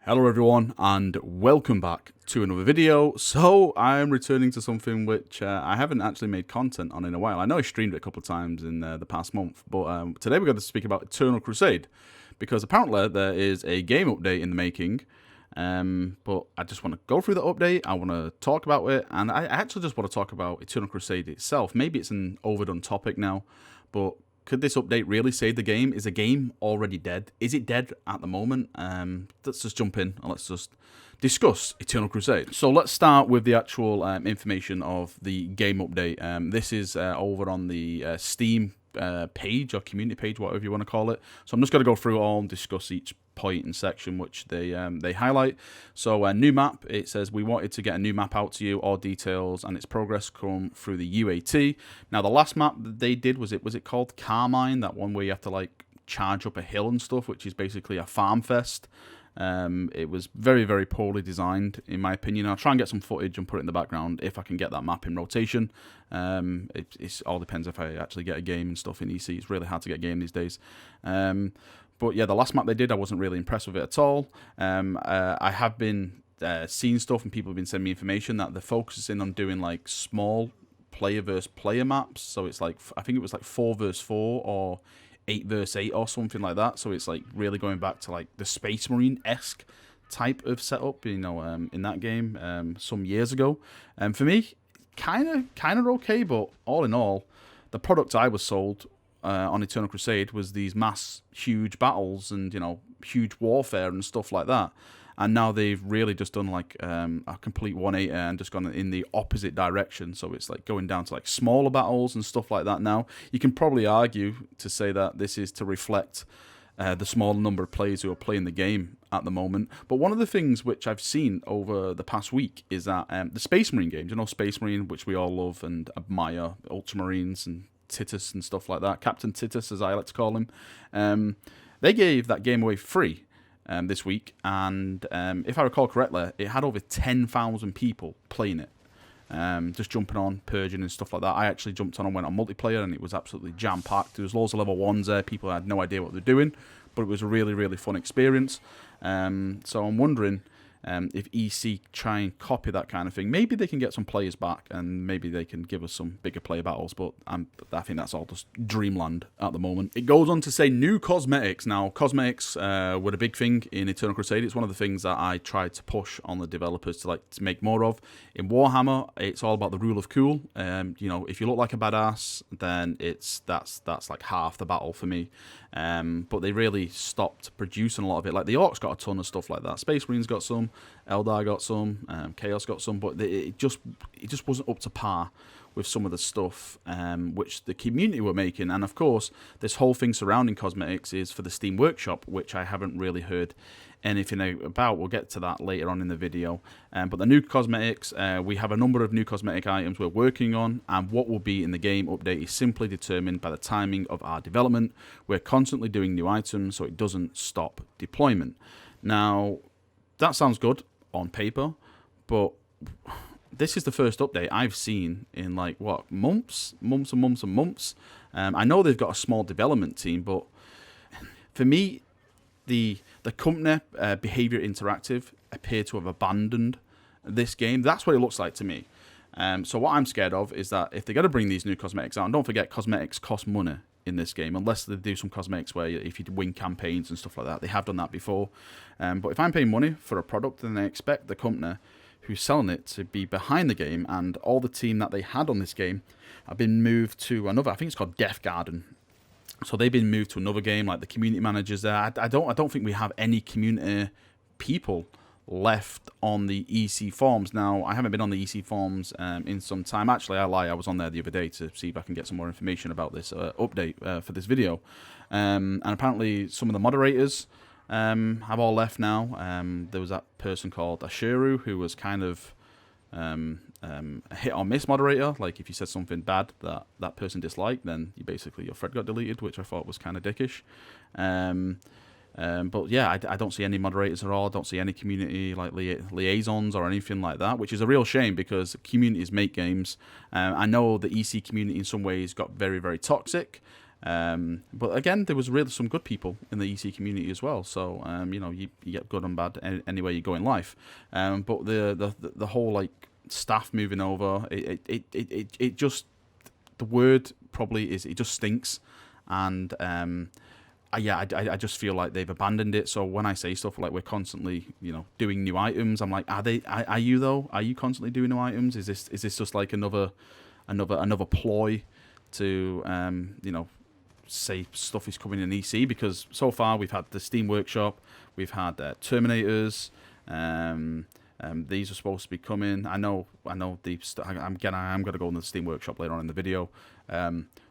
Hello everyone and welcome back to another video. So I'm returning to something which I haven't actually made content on in a while. I know I streamed it a couple of times in the past month, but today we're going to speak about Eternal Crusade because apparently there is a game update in the making. But I just want to go through the update, I want to talk about it, and I actually just want to talk about Eternal Crusade itself. Maybe it's an overdone topic now, but could this update really save the game? Is the game already dead? Is it dead at the moment? Let's just jump in and let's just discuss Eternal Crusade. So let's start with the actual information of the game update. This is over on the Steam page or community page, whatever you want to call it. So I'm just going to go through it all and discuss each point and section which they highlight. So a new map, it says we wanted to get a new map out to you. All details and its progress come through the UAT. Now the last map that they did, was it called Carmine, that one where you have to like charge up a hill and stuff, which is basically a farm fest. It was very, very poorly designed, in my opinion. I'll try and get some footage and put it in the background if I can get that map in rotation. It all depends if I actually get a game and stuff in EC. It's really hard to get a game these days. But yeah, the last map they did, I wasn't really impressed with it at all. I have been seeing stuff and people have been sending me information that they're focusing on doing like small player versus player maps. So it's like, I think it was like 4 versus 4 or 8 versus 8 or something like that. So it's like really going back to like the Space Marine-esque type of setup, you know, in that game some years ago. And for me, kind of okay, but all in all, the product I was sold on Eternal Crusade was these mass huge battles and, you know, huge warfare and stuff like that. And now they've really just done like a complete 180 and just gone in the opposite direction. So it's like going down to like smaller battles and stuff like that now. You can probably argue to say that this is to reflect the small number of players who are playing the game at the moment. But one of the things which I've seen over the past week is that the Space Marine games, you know, Space Marine, which we all love and admire, Ultramarines and Titus and stuff like that, Captain Titus as I like to call him, they gave that game away free this week, and if I recall correctly, it had over 10,000 people playing it, just jumping on, purging and stuff like that. I actually jumped on and went on multiplayer, and it was absolutely jam-packed. There was loads of level 1s there, people had no idea what they're doing, but it was a really, really fun experience. So I'm wondering if EC try and copy that kind of thing. Maybe they can get some players back and maybe they can give us some bigger player battles, but I think that's all just dreamland at the moment. It goes on to say new cosmetics. Now, cosmetics were a big thing in Eternal Crusade. It's one of the things that I tried to push on the developers to make more of. In Warhammer, it's all about the rule of cool. You know, if you look like a badass, then that's like half the battle for me. But they really stopped producing a lot of it. Like the Orcs got a ton of stuff like that. Space Marines got some. Eldar got some, Chaos got some, but it just wasn't up to par with some of the stuff which the community were making. And of course, this whole thing surrounding cosmetics is for the Steam Workshop, which I haven't really heard anything about. We'll get to that later on in the video. But the new cosmetics, we have a number of new cosmetic items we're working on, and what will be in the game update is simply determined by the timing of our development. We're constantly doing new items, so it doesn't stop deployment. Now, that sounds good on paper, but this is the first update I've seen in like, what, months and months. I know they've got a small development team, but for me, the company, Behavior Interactive, appear to have abandoned this game. That's what it looks like to me. So what I'm scared of is that if they're going to bring these new cosmetics out, and don't forget, cosmetics cost money in this game, unless they do some cosmetics where if you win campaigns and stuff like that. They have done that before. But if I'm paying money for a product, then I expect the company who's selling it to be behind the game, and all the team that they had on this game have been moved to another, I think it's called Death Garden. So they've been moved to another game, like the community managers there. I don't think we have any community people left on the EC forums. Now, I haven't been on the EC forums in some time. Actually, I lie, I was on there the other day to see if I can get some more information about this update for this video. And apparently some of the moderators have all left now. There was that person called Ashiru who was kind of a hit or miss moderator. Like if you said something bad that person disliked, then your thread got deleted, which I thought was kind of dickish. But yeah, I don't see any moderators at all. I don't see any community like liaisons or anything like that, which is a real shame because communities make games. I know the EC community in some ways got very, very toxic. But again, there was really some good people in the EC community as well. So you know, you get good and bad anywhere you go in life. But the whole like staff moving over, it just, the word probably is, it just stinks. And yeah, I just feel like they've abandoned it. So when I say stuff like we're constantly, you know, doing new items, I'm like, are you though? Are you constantly doing new items? Is this just like another ploy to you know, say stuff is coming in EC? Because so far we've had the Steam Workshop, we've had Terminators. These are supposed to be coming. I know. I'm gonna go on the Steam Workshop later on in the video.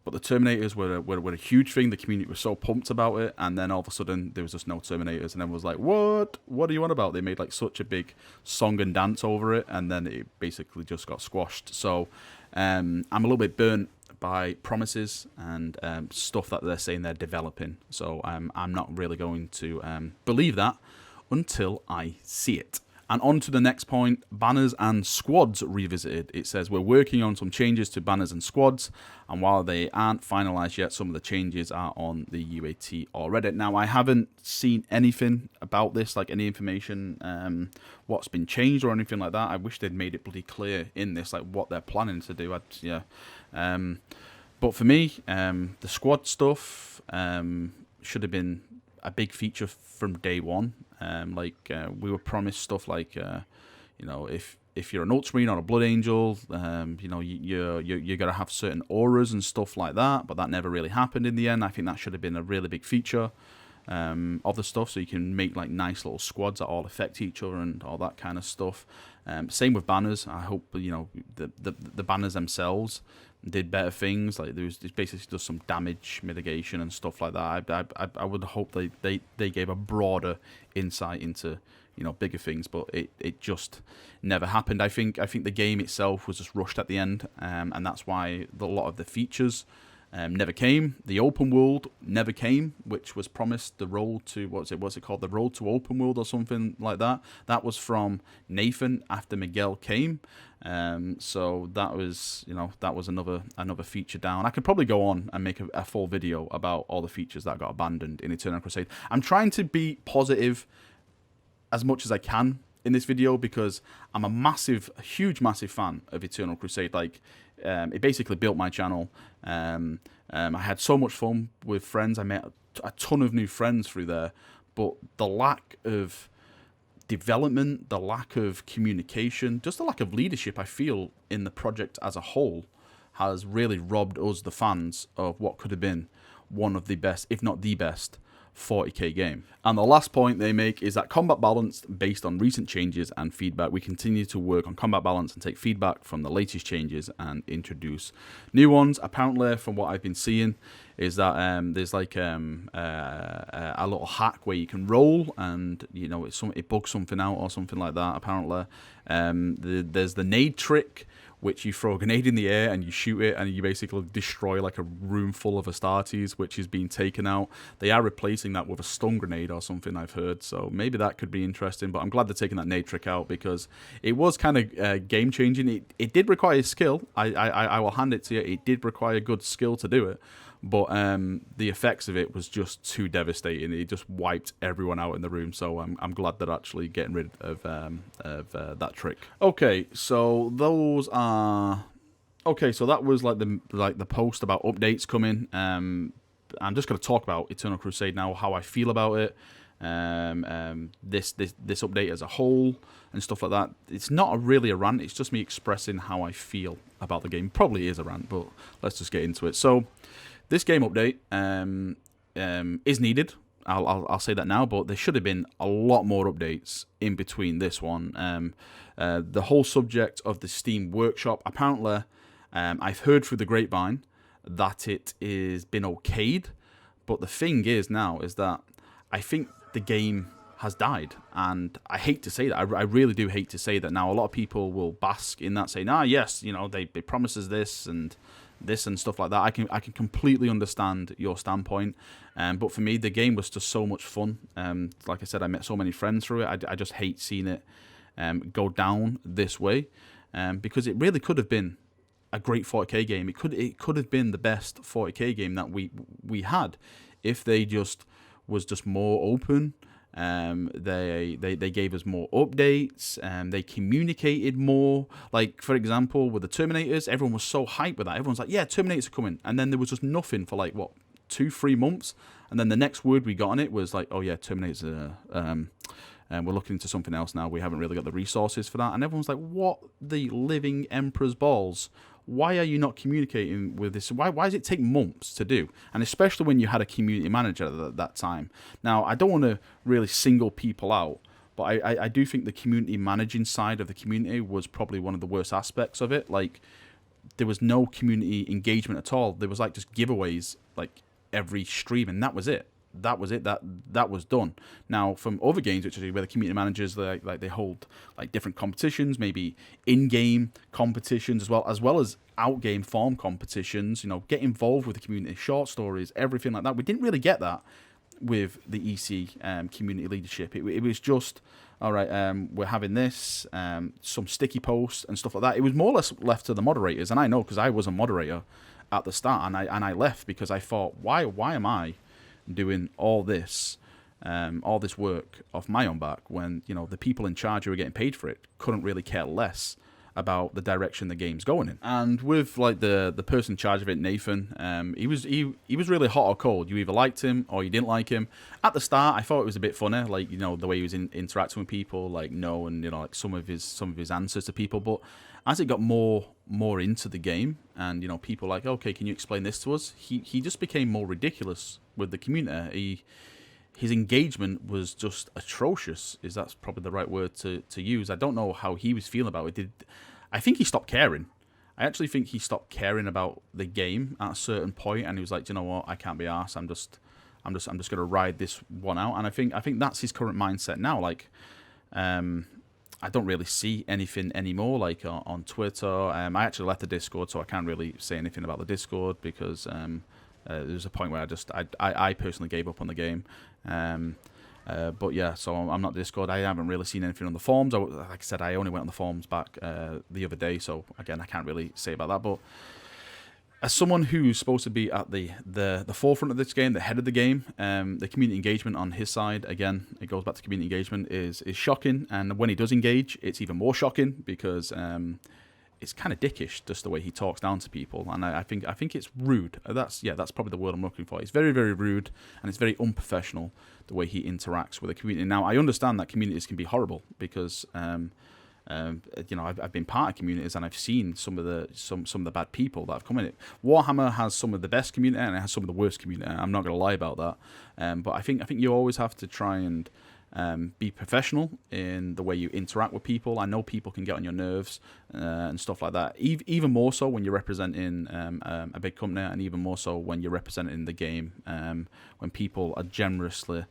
But the Terminators were a huge thing. The community was so pumped about it, and then all of a sudden there was just no Terminators, and everyone was like, "What? What are you on about?" They made like such a big song and dance over it, and then it basically just got squashed. So I'm a little bit burnt by promises and stuff that they're saying they're developing. So I'm not really going to believe that until I see it. And on to the next point, banners and squads revisited. It says, we're working on some changes to banners and squads, and while they aren't finalised yet, some of the changes are on the UAT already. Now, I haven't seen anything about this, like any information, what's been changed or anything like that. I wish they'd made it bloody clear in this, like what they're planning to do. But for me, the squad stuff should have been a big feature from day one. We were promised stuff like, you know, if you're an Ultramarine or a Blood Angel, you know, you're gonna have certain auras and stuff like that. But that never really happened in the end. I think that should have been a really big feature of the stuff, so you can make like nice little squads that all affect each other and all that kind of stuff. Same with banners. I hope, you know, the banners themselves did better things. Like there's basically just some damage mitigation and stuff like that. I would hope they gave a broader insight into, you know, bigger things, but it just never happened. I think the game itself was just rushed at the end, and that's why a lot of the features never came. The open world never came, which was promised. The road to what's it called? The road to open world or something like that. That was from Nathan after Miguel came. So that was, you know, that was another feature down. I could probably go on and make a full video about all the features that got abandoned in Eternal Crusade. I'm trying to be positive as much as I can in this video because I'm a huge fan of Eternal Crusade. Like, it basically built my channel. I had so much fun with friends. I met a ton of new friends through there, but the lack of development, the lack of communication, just the lack of leadership I feel in the project as a whole has really robbed us, the fans, of what could have been one of the best, if not the best, 40k game. And the last point they make is that combat balance, based on recent changes and feedback, we continue to work on combat balance and take feedback from the latest changes and introduce new ones. Apparently, from what I've been seeing, is that there's like a little hack where you can roll and, you know, it bugs something out or something like that. Apparently, there's the nade trick, which you throw a grenade in the air and you shoot it and you basically destroy like a room full of Astartes, which is being taken out. They are replacing that with a stun grenade or something, I've heard, so maybe that could be interesting. But I'm glad they're taking that nade trick out because it was kind of game changing. It did require skill. I will hand it to you. It did require good skill to do it. But the effects of it was just too devastating. It just wiped everyone out in the room. So I'm glad they're actually getting rid of that trick. Okay, so those are. Okay, so that was like the post about updates coming. I'm just going to talk about Eternal Crusade now, how I feel about it. This update as a whole and stuff like that. It's not really a rant. It's just me expressing how I feel about the game. Probably is a rant, but let's just get into it. So. This game update is needed. I'll say that now, but there should have been a lot more updates in between this one. The whole subject of the Steam Workshop, apparently, I've heard through the grapevine that it is been okayed, but the thing is now is that I think the game has died, and I hate to say that. I really do hate to say that. Now, a lot of people will bask in that, saying, yes, you know, they promise us this and stuff like that. I can completely understand your standpoint, but for me, the game was just so much fun. Like I said, I met so many friends through it. I just hate seeing it go down this way, because it really could have been a great 40k game. It could have been the best 40k game that we had if they was just more open. They gave us more updates, and they communicated more. Like, for example, with the Terminators, everyone was so hyped with that. Everyone's like, yeah, Terminators are coming. And then there was just nothing for like, what, 2-3 months? And then the next word we got on it was like, oh yeah, Terminators are, and we're looking into something else now. We haven't really got the resources for that. And everyone's like, what the living emperor's balls? Why are you not communicating with this? Why does it take months to do? And especially when you had a community manager at that time. Now, I don't want to really single people out, but I do think the community managing side of the community was probably one of the worst aspects of it. Like, there was no community engagement at all. There was like just giveaways like every stream, and that was it. That was it. That was done. Now, from other games, which is where the community managers they hold like different competitions, maybe in-game competitions as well as out-game farm competitions. You know, get involved with the community, short stories, everything like that. We didn't really get that with the EC community leadership. It was just, all right, we're having this, some sticky posts and stuff like that. It was more or less left to the moderators, and I know because I was a moderator at the start, and I left because I thought, why am I doing all this work off my own back when, you know, the people in charge who were getting paid for it couldn't really care less about the direction the game's going in. And with like the person in charge of it, Nathan, he was really hot or cold. You either liked him or you didn't like him. At the start, I thought it was a bit funny, like, you know, the way he was interacting with people, like no, and you know, like some of his answers to people. But as it got more into the game, and you know, people like, okay, can you explain this to us? He just became more ridiculous with the community. His engagement was just atrocious. Is that's probably the right word to use? I don't know how he was feeling about it. I think he stopped caring. I actually think he stopped caring about the game at a certain point, and he was like, you know what, I can't be arsed. I'm just gonna ride this one out. And I think that's his current mindset now. Like, I don't really see anything anymore, like on Twitter. I actually left the Discord, so I can't really say anything about the Discord because there's a point where I personally gave up on the game. But yeah, so I'm not Discord. I haven't really seen anything on the forums. Like I said, I only went on the forums back the other day, so again, I can't really say about that. But as someone who's supposed to be at the forefront of this game, the head of the game, the community engagement on his side, again, it goes back to community engagement, is shocking. And when he does engage, it's even more shocking because it's kind of dickish, just the way he talks down to people. And I think it's rude. That's probably the word I'm looking for. It's very, very rude, and it's very unprofessional, the way he interacts with the community. Now, I understand that communities can be horrible because you know, I've been part of communities and I've seen some of the bad people that have come in it. Warhammer has some of the best community and it has some of the worst community. I'm not going to lie about that. But I think you always have to try and be professional in the way you interact with people. I know people can get on your nerves and stuff like that. Even more so when you're representing a big company, and even more so when you're representing the game. When people are generously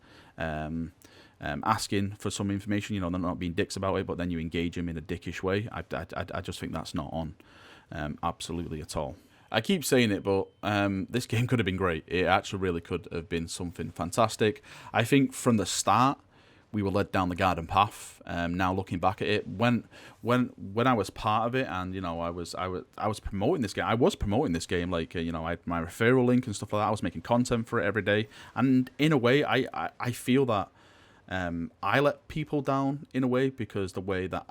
asking for some information, you know, they're not being dicks about it, but then you engage them in a dickish way. I just think that's not on absolutely at all. I keep saying it, but this game could have been great. It actually really could have been something fantastic. I think from the start, we were led down the garden path. Now looking back at it, when I was part of it, and you know, I was promoting this game. I was promoting this game, like you know, I had my referral link and stuff like that. I was making content for it every day, and in a way, I feel that I let people down in a way, because the way that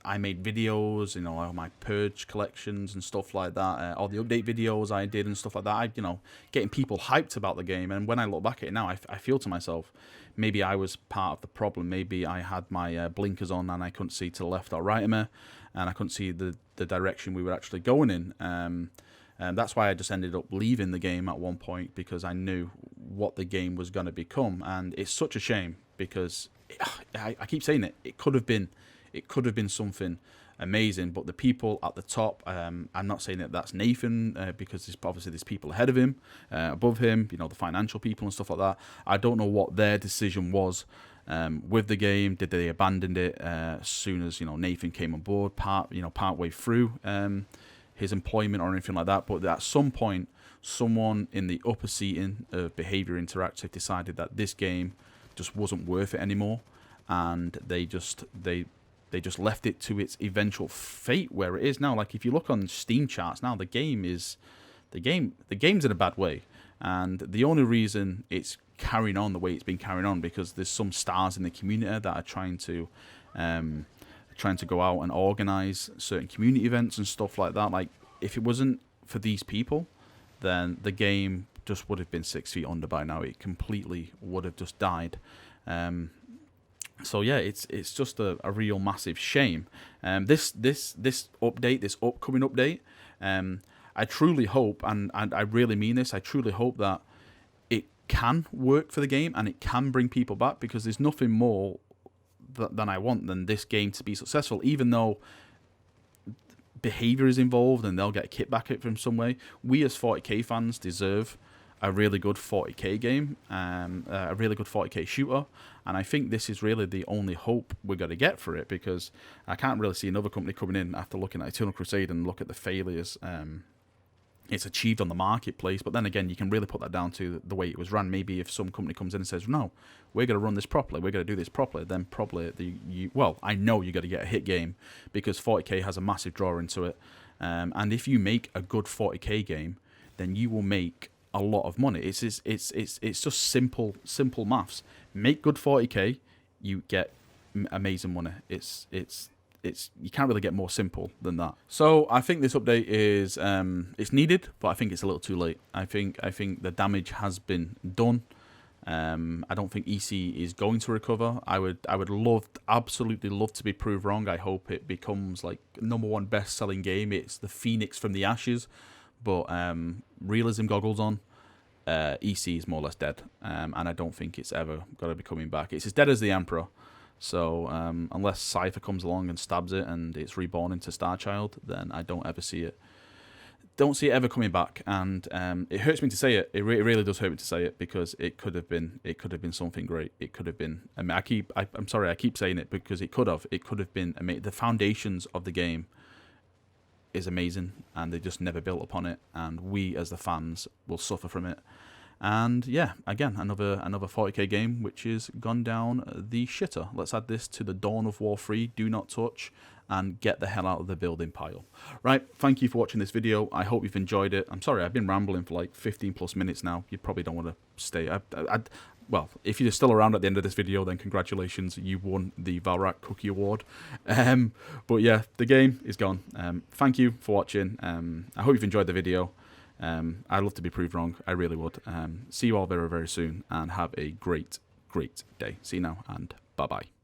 I made videos, you know, all my purge collections and stuff like that, all the update videos I did and stuff like that, you know, getting people hyped about the game. And when I look back at it now, I feel to myself, maybe I was part of the problem. Maybe I had my blinkers on and I couldn't see to the left or right of me, and I couldn't see the direction we were actually going in. And that's why I just ended up leaving the game at one point, because I knew what the game was going to become. And it's such a shame, because I keep saying it, it could have been something amazing, but the people at the top, I'm not saying that that's Nathan, because there's people ahead of him, above him, you know, the financial people and stuff like that. I don't know what their decision was with the game. Did they abandon it as soon as, you know, Nathan came on board, part way through his employment or anything like that? But at some point, someone in the upper seating of Behaviour Interactive decided that this game just wasn't worth it anymore, and they just left it to its eventual fate where it is now. Like if you look on Steam charts now, the game's in a bad way, and the only reason it's carrying on the way it's been carrying on because there's some stars in the community that are trying to go out and organize certain community events and stuff like that. Like if it wasn't for these people, then the game just would have been 6 feet under by now. It completely would have just died. So yeah, it's just a real massive shame. This update, this upcoming update, I truly hope, and I really mean this, I truly hope that it can work for the game and it can bring people back, because there's nothing more than I want than this game to be successful, even though behavior is involved and they'll get a kickback from some way. We as 40k fans deserve a really good 40k game, a really good 40k shooter, and I think this is really the only hope we're going to get for it, because I can't really see another company coming in after looking at Eternal Crusade and look at the failures it's achieved on the marketplace. But then again, you can really put that down to the way it was run. Maybe if some company comes in and says, no, we're going to run this properly, we're going to do this properly, then probably I know you're going to get a hit game, because 40k has a massive draw into it, and if you make a good 40k game, then you will make a lot of money. It's just simple maths. Make good 40k, you get amazing money. It's you can't really get more simple than that. So I think this update is it's needed, but I think it's a little too late. I think the damage has been done. I don't think EC is going to recover. I would absolutely love to be proved wrong. I hope it becomes like #1 best-selling game. It's the phoenix from the ashes. But realism goggles on, EC is more or less dead, and I don't think it's ever going to be coming back. It's as dead as the Emperor. So unless Cypher comes along and stabs it and it's reborn into Starchild, then I don't ever see it. Don't see it ever coming back, and it hurts me to say it. It really does hurt me to say it, because it could have been something great. It could have been. I mean, I'm sorry, I keep saying it, because it could have been amazing. The foundations of the game is amazing, and they just never built upon it, and we as the fans will suffer from it. And yeah, again, another 40k game which is gone down the shitter. Let's add this to the Dawn of War 3 do not touch, and get the hell out of the building pile. Right, thank you for watching this video. I hope you've enjoyed it. I'm sorry, I've been rambling for like 15 plus minutes now. You probably don't want to stay. Well, if you're still around at the end of this video, then congratulations, you won the Valrak Cookie Award. But yeah, the game is gone. Thank you for watching. I hope you've enjoyed the video. I'd love to be proved wrong. I really would. See you all very, very soon, and have a great day. See you now, and bye-bye.